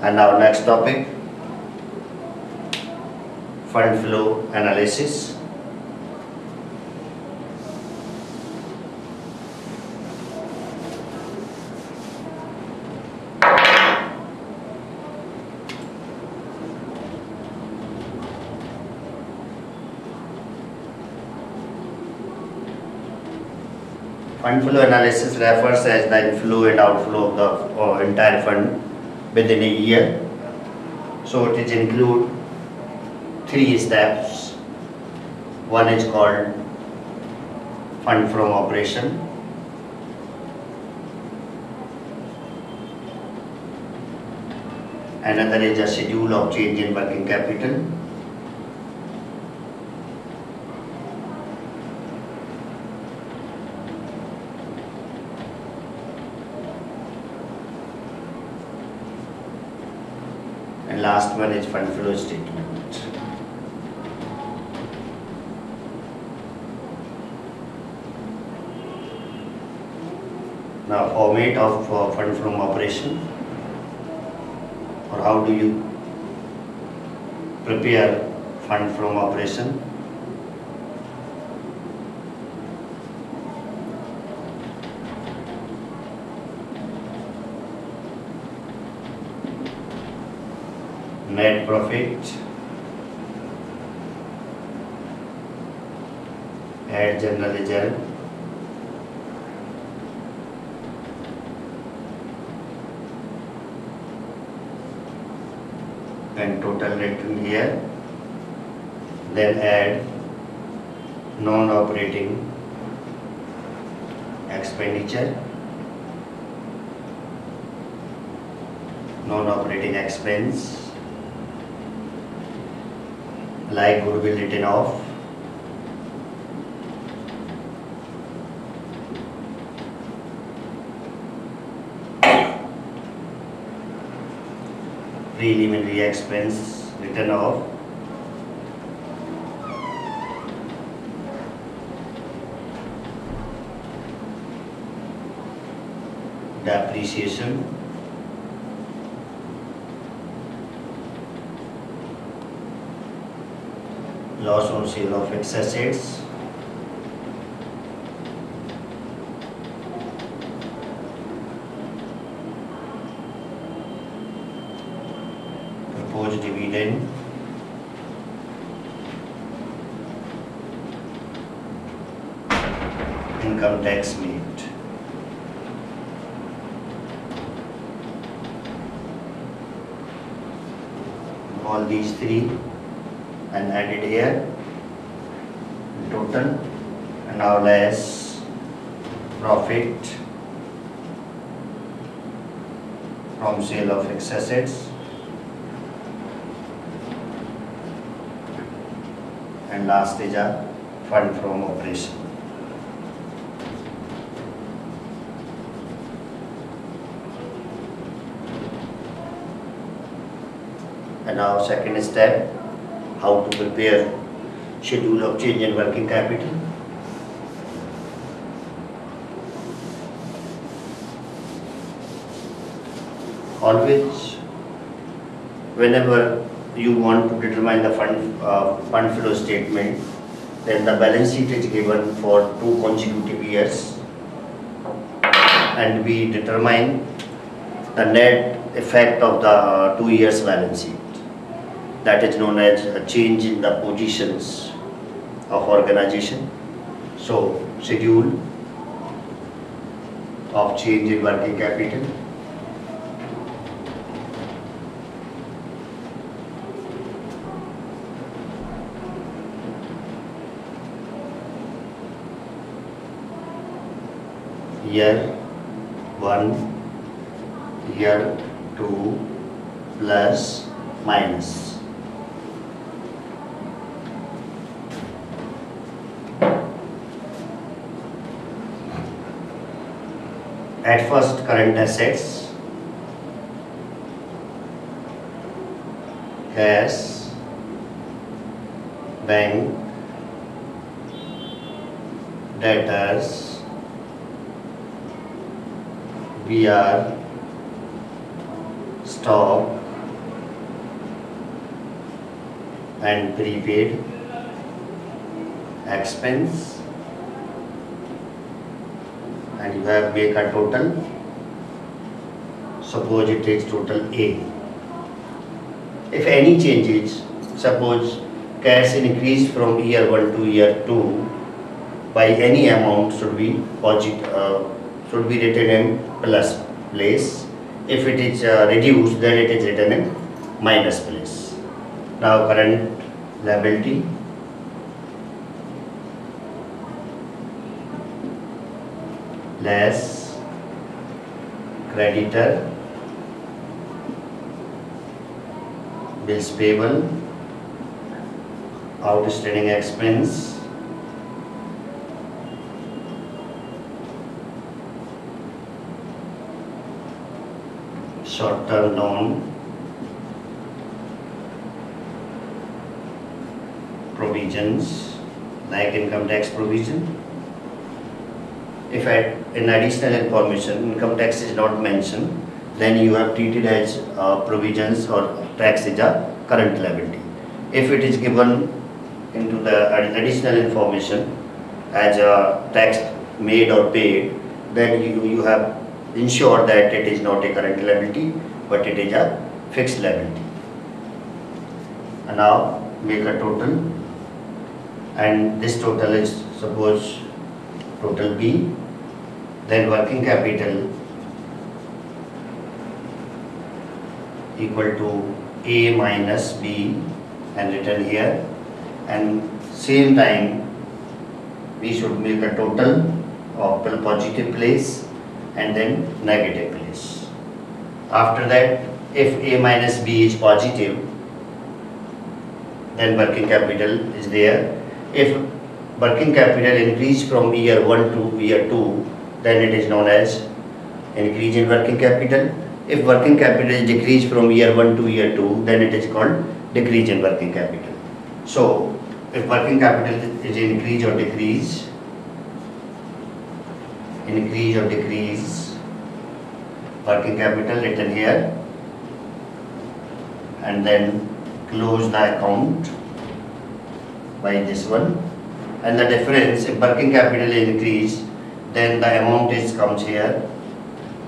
And our next topic, fund flow analysis. Fund flow analysis refers as the inflow and outflow of the entire fund within a year. So it is include 3 steps. One is called fund from operation. Another is a schedule of change in working capital. And last one is fund flow statement. Now, format of fund from operation, or how do you prepare fund from operation? Net profit, add general reserve, then total written here, then add non-operating expenditure, non-operating expense like goodwill written off, preliminary expense written off, depreciation, loss on sale of fixed assets, proposed dividend, income tax made. All these 3 and added here total, and now less profit from sale of fixed assets, and last is a fund from operation. And now second step, how to prepare schedule of change in working capital. Always, whenever you want to determine the fund flow statement, then the balance sheet is given for 2 consecutive years, and we determine the net effect of the 2 years balance sheet. That is known as a change in the positions of organization. So, schedule of change in working capital, year 1, year 2, plus, minus. At first, current assets, cash, bank, debtors, BR, stock, and prepaid expense, and you have make a total. Suppose it is total A. If any changes, suppose cash increase from year 1 to year 2 by any amount should be should be written in plus place. If it is reduced, then it is written in minus place. Now current liability, less creditor, bills payable, outstanding expense, short-term loan, provisions like income tax provision. If in additional information income tax is not mentioned, then you have treated as provisions or tax is a current liability. If it is given into the additional information as a tax made or paid, then you have ensured that it is not a current liability, but it is a fixed liability. And now make a total, and this total is suppose total B, then working capital equal to A minus B and written here, and same time we should make a total of positive place and then negative place. After that, if A minus B is positive, then working capital is there. If working capital increase from year 1 to year 2, then it is known as increase in working capital. If working capital is decreased from year 1 to year 2, then it is called decrease in working capital. So, if working capital is increase or decrease, working capital written here, and then close the account by this one, and the difference, if working capital is increased, then the amount is comes here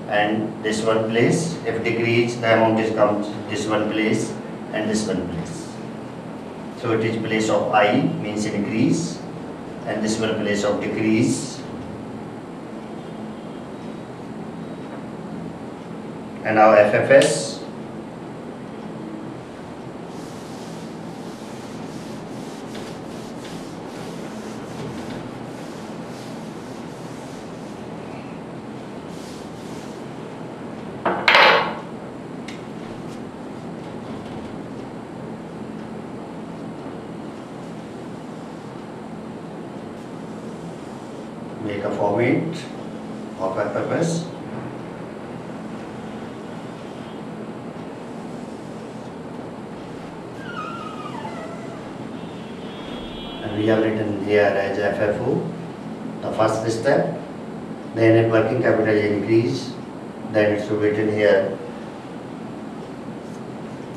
and this one place. If decrease, the amount is comes this one place and this one place. So it is place of I means increase, and this one place of decrease. And now FFS. Make a format of FFS. And we have written here as FFO, the first step. Then if working capital increase, then it should be written here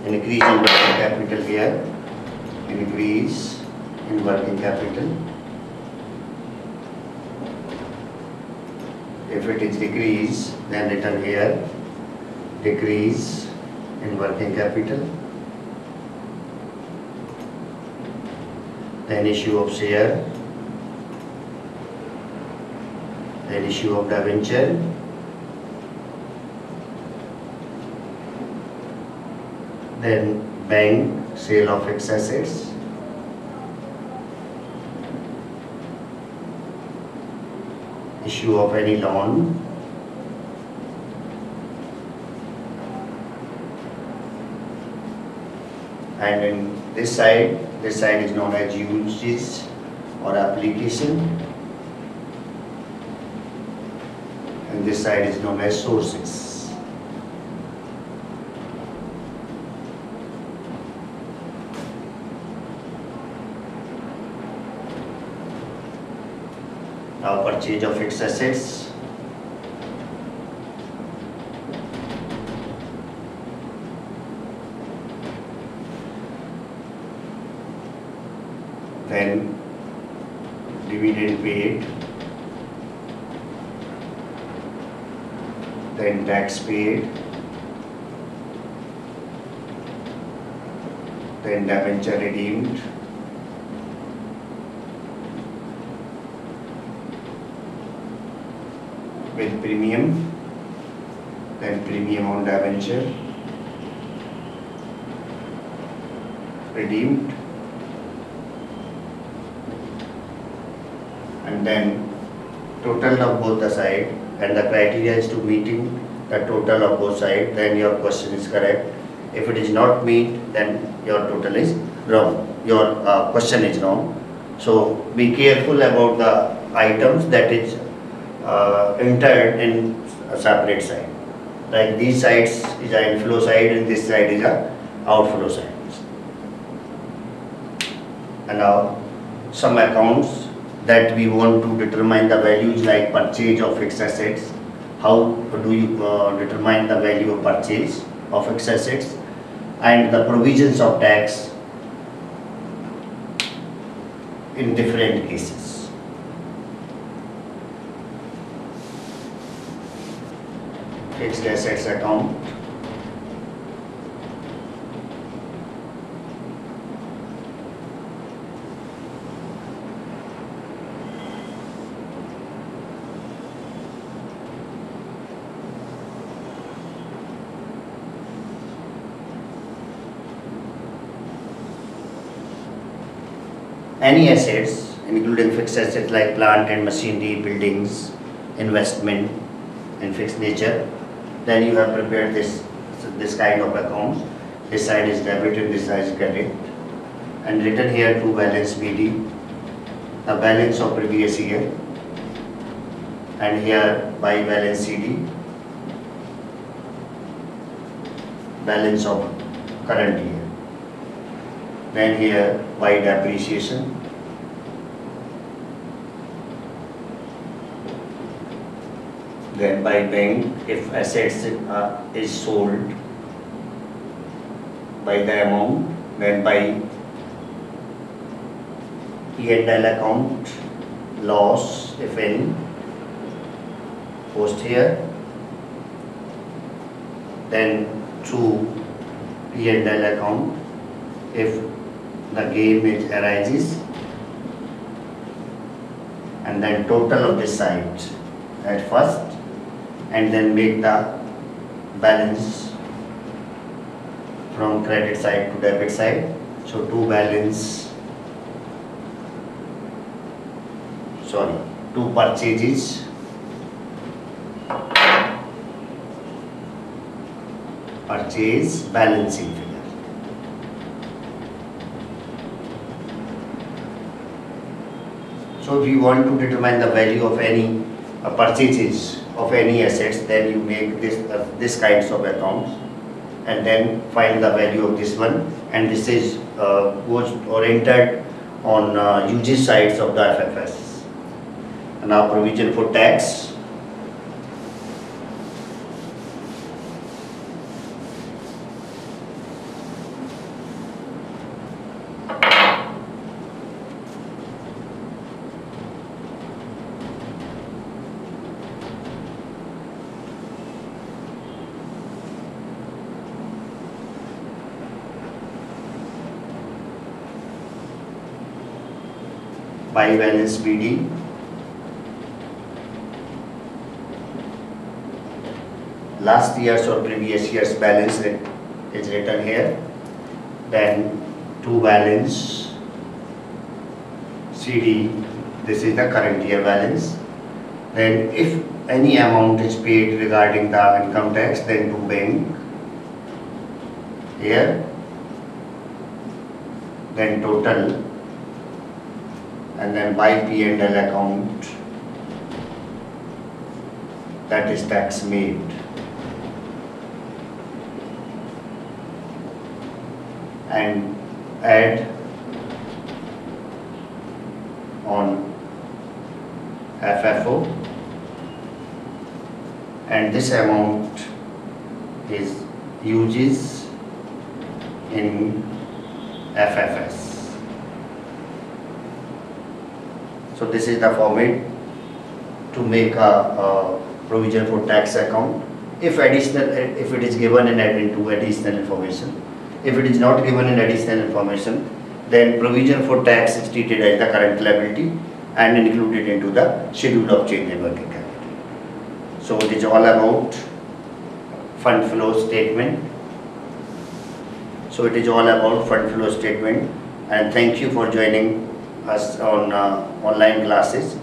increase in working capital here, increase in working capital. If it is decrease, then written here decrease in working capital. Then issue of share, then issue of debenture, then bank sale of fixed assets, issue of any loan, and in this side is known as uses or application, and this side is known as sources. Now purchase of fixed assets. then dividend paid, then tax paid, then debenture redeemed, with premium, then premium on debenture, redeemed, and then total of both the side, and the criteria is to meeting the total of both sides, then your question is correct. If it is not meet, then your total is wrong, your question is wrong. So be careful about the items that is entered in a separate side. Like these sides is an inflow side and this side is a outflow side. And now some accounts that we want to determine the values, like purchase of fixed assets. How do you determine the value of purchase of fixed assets, and the provisions of tax in different cases. Fixed assets account, any assets including fixed assets like plant and machinery, buildings, investment in fixed nature, then you have prepared this kind of accounts. This side is debit and this side is credit, and written here to balance BD, the balance of previous year, and here by balance CD, balance of current year. Then here by depreciation, then by bank if assets is sold by the amount, then by P&L account loss if any post here, then through P&L account if the gain which arises, and then total of this side at first, and then make the balance from credit side to debit side. So two purchases, purchase balancing figure. So if you want to determine the value of any purchases of any assets, then you make this kinds of accounts and then find the value of this one, and this is goes or entered on usage sides of the FFS. And now provision for tax. By balance BD, last year's or previous year's balance is written here, then to balance CD, this is the current year balance. Then if any amount is paid regarding the income tax, then to bank here, then total, and then by P&L account, that is tax made. And add on FFO, and this amount is uses in FFS. So this is the format to make a provision for tax account. If it is given and added into additional information. If it is not given in additional information, then provision for tax is treated as the current liability and included into the schedule of change in working capital. So it is all about fund flow statement. So it is all about fund flow statement, and thank you for joining us on online classes.